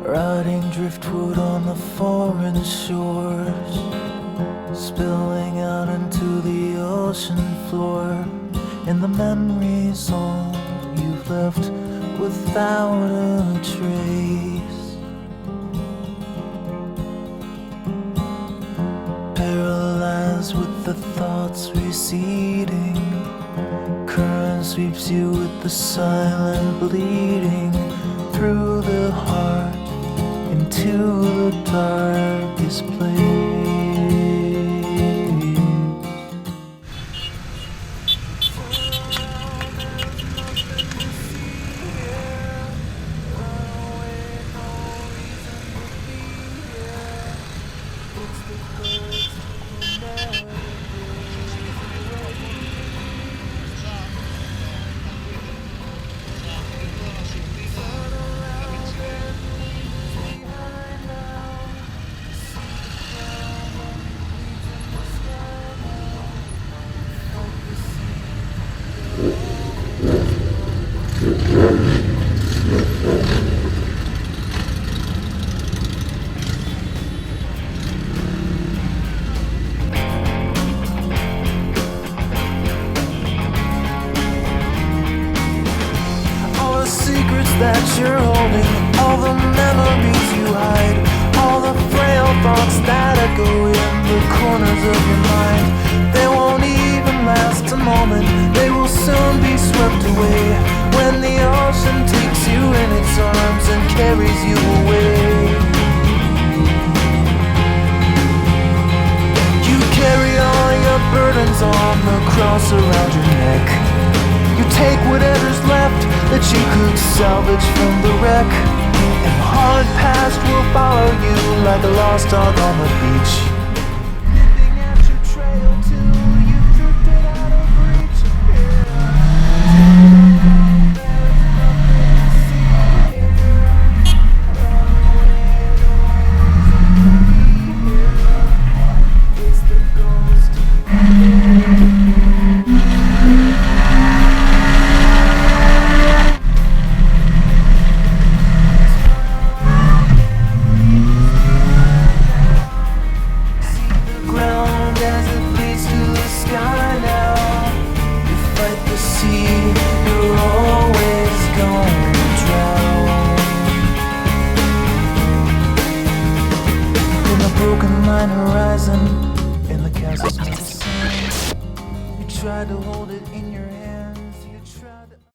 Rotting driftwood on the foreign shores, spilling out into the ocean floor, and the memories all you've left without a trace. Paralyzed with the thoughts receding, current sweeps you with the silent bleeding through the heart into the darkest place. you're holding, all the memories you hide, all the frail thoughts that echo in the corners of your mind. They won't even last a moment, they will soon be swept away when the ocean takes you in its arms and carries you away. You carry all your burdens on the cross around your neck. You take whatever's left that you could salvage from the wreck, and the hard past will follow you like a lost dog on the beach. Nipping at your trail till you've drifted out of reach. It's the ghost. Horizon in the chasm of the sea. You tried to hold it in your